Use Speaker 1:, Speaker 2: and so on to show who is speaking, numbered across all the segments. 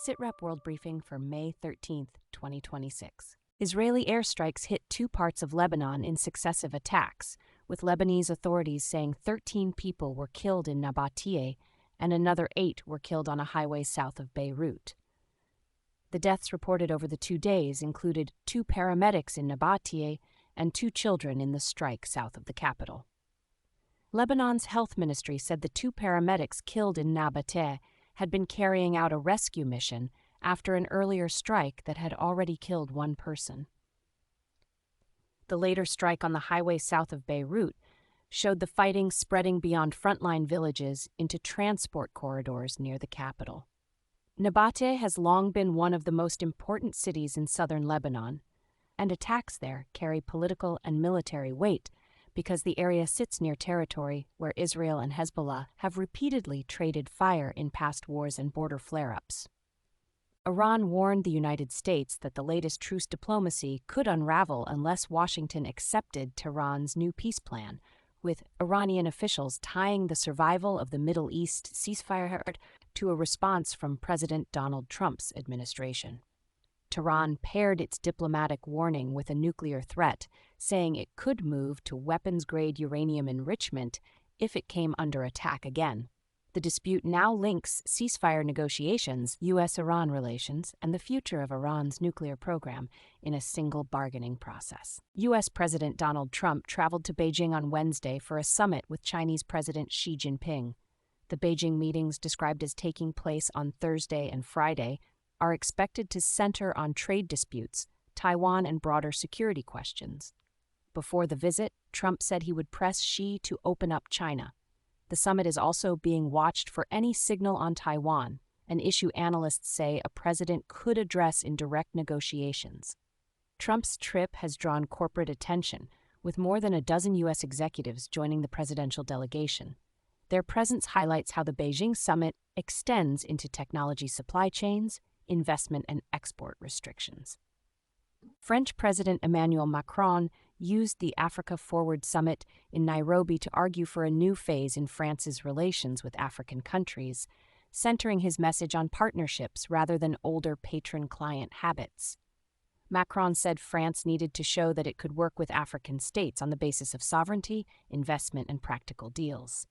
Speaker 1: SITREP World Briefing for May 13, 2026. Israeli airstrikes hit two parts of Lebanon in successive attacks, with Lebanese authorities saying 13 people were killed in Nabatea and another 8 were killed on a highway south of Beirut. The deaths reported over the 2 days included 2 paramedics in Nabatea and 2 children in the strike south of the capital. Lebanon's health ministry said the 2 paramedics killed in Nabatea had been carrying out a rescue mission after an earlier strike that had already killed 1 person. The later strike on the highway south of Beirut showed the fighting spreading beyond frontline villages into transport corridors near the capital. Nabatea has long been one of the most important cities in southern Lebanon, and attacks there carry political and military weight because the area sits near territory where Israel and Hezbollah have repeatedly traded fire in past wars and border flare-ups. Iran warned the United States that the latest truce diplomacy could unravel unless Washington accepted Tehran's new peace plan, with Iranian officials tying the survival of the Middle East ceasefire to a response from President Donald Trump's administration. Tehran paired its diplomatic warning with a nuclear threat, saying it could move to weapons-grade uranium enrichment if it came under attack again. The dispute now links ceasefire negotiations, U.S.-Iran relations, and the future of Iran's nuclear program in a single bargaining process. U.S. President Donald Trump traveled to Beijing on Wednesday for a summit with Chinese President Xi Jinping. The Beijing meetings, described as taking place on Thursday and Friday, are expected to center on trade disputes, Taiwan, and broader security questions. Before the visit, Trump said he would press Xi to open up China. The summit is also being watched for any signal on Taiwan, an issue analysts say a president could address in direct negotiations. Trump's trip has drawn corporate attention, with more than a dozen U.S. executives joining the presidential delegation. Their presence highlights how the Beijing summit extends into technology supply chains, investment, and export restrictions. French President Emmanuel Macron used the Africa Forward Summit in Nairobi to argue for a new phase in France's relations with African countries, centering his message on partnerships rather than older patron-client habits. Macron said France needed to show that it could work with African states on the basis of sovereignty, investment, and practical deals.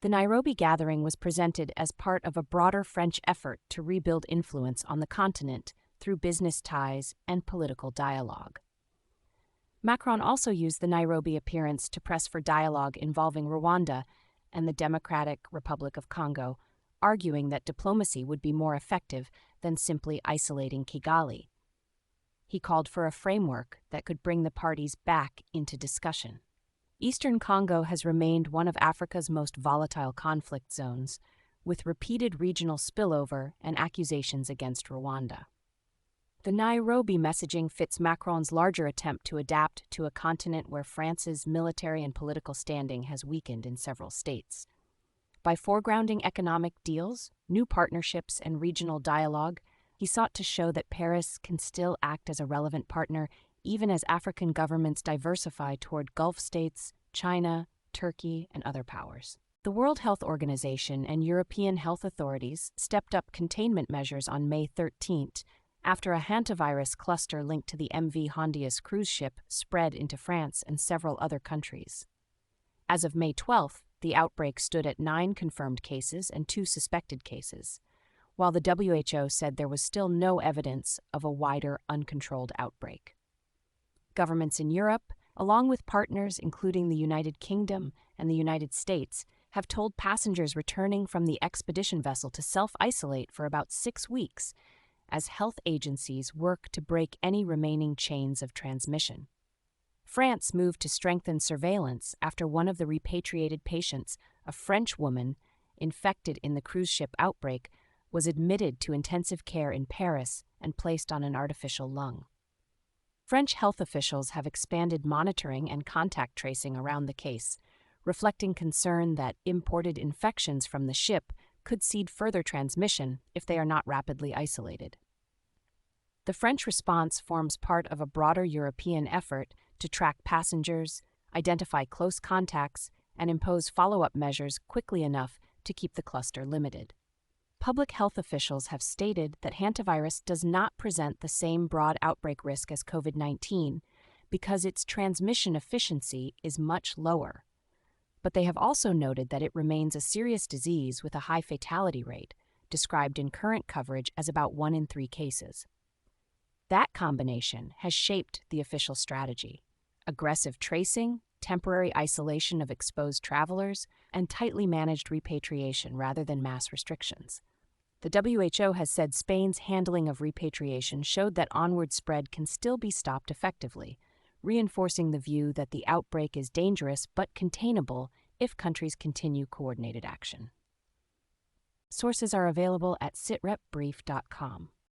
Speaker 1: The Nairobi gathering was presented as part of a broader French effort to rebuild influence on the continent through business ties and political dialogue. Macron also used the Nairobi appearance to press for dialogue involving Rwanda and the Democratic Republic of Congo, arguing that diplomacy would be more effective than simply isolating Kigali. He called for a framework that could bring the parties back into discussion. Eastern Congo has remained one of Africa's most volatile conflict zones, with repeated regional spillover and accusations against Rwanda. The Nairobi messaging fits Macron's larger attempt to adapt to a continent where France's military and political standing has weakened in several states. By foregrounding economic deals, new partnerships, and regional dialogue, he sought to show that Paris can still act as a relevant partner even as African governments diversify toward Gulf states, China, Turkey, and other powers. The World Health Organization and European health authorities stepped up containment measures on May 13th after a hantavirus cluster linked to the MV Hondius cruise ship spread into France and several other countries. As of May 12th, the outbreak stood at 9 confirmed cases and 2 suspected cases, while the WHO said there was still no evidence of a wider, uncontrolled outbreak. Governments in Europe, along with partners including the United Kingdom and the United States, have told passengers returning from the expedition vessel to self-isolate for about 6 weeks as health agencies work to break any remaining chains of transmission. France moved to strengthen surveillance after one of the repatriated patients, a French woman infected in the cruise ship outbreak, was admitted to intensive care in Paris and placed on an artificial lung. French health officials have expanded monitoring and contact tracing around the case, reflecting concern that imported infections from the ship could seed further transmission if they are not rapidly isolated. The French response forms part of a broader European effort to track passengers, identify close contacts, and impose follow-up measures quickly enough to keep the cluster limited. Public health officials have stated that hantavirus does not present the same broad outbreak risk as COVID-19 because its transmission efficiency is much lower. But they have also noted that it remains a serious disease with a high fatality rate, described in current coverage as about 1 in 3 cases. That combination has shaped the official strategy: aggressive tracing, temporary isolation of exposed travelers, and tightly managed repatriation rather than mass restrictions. The WHO has said Spain's handling of repatriation showed that onward spread can still be stopped effectively, reinforcing the view that the outbreak is dangerous but containable if countries continue coordinated action. Sources are available at sitrepbrief.com.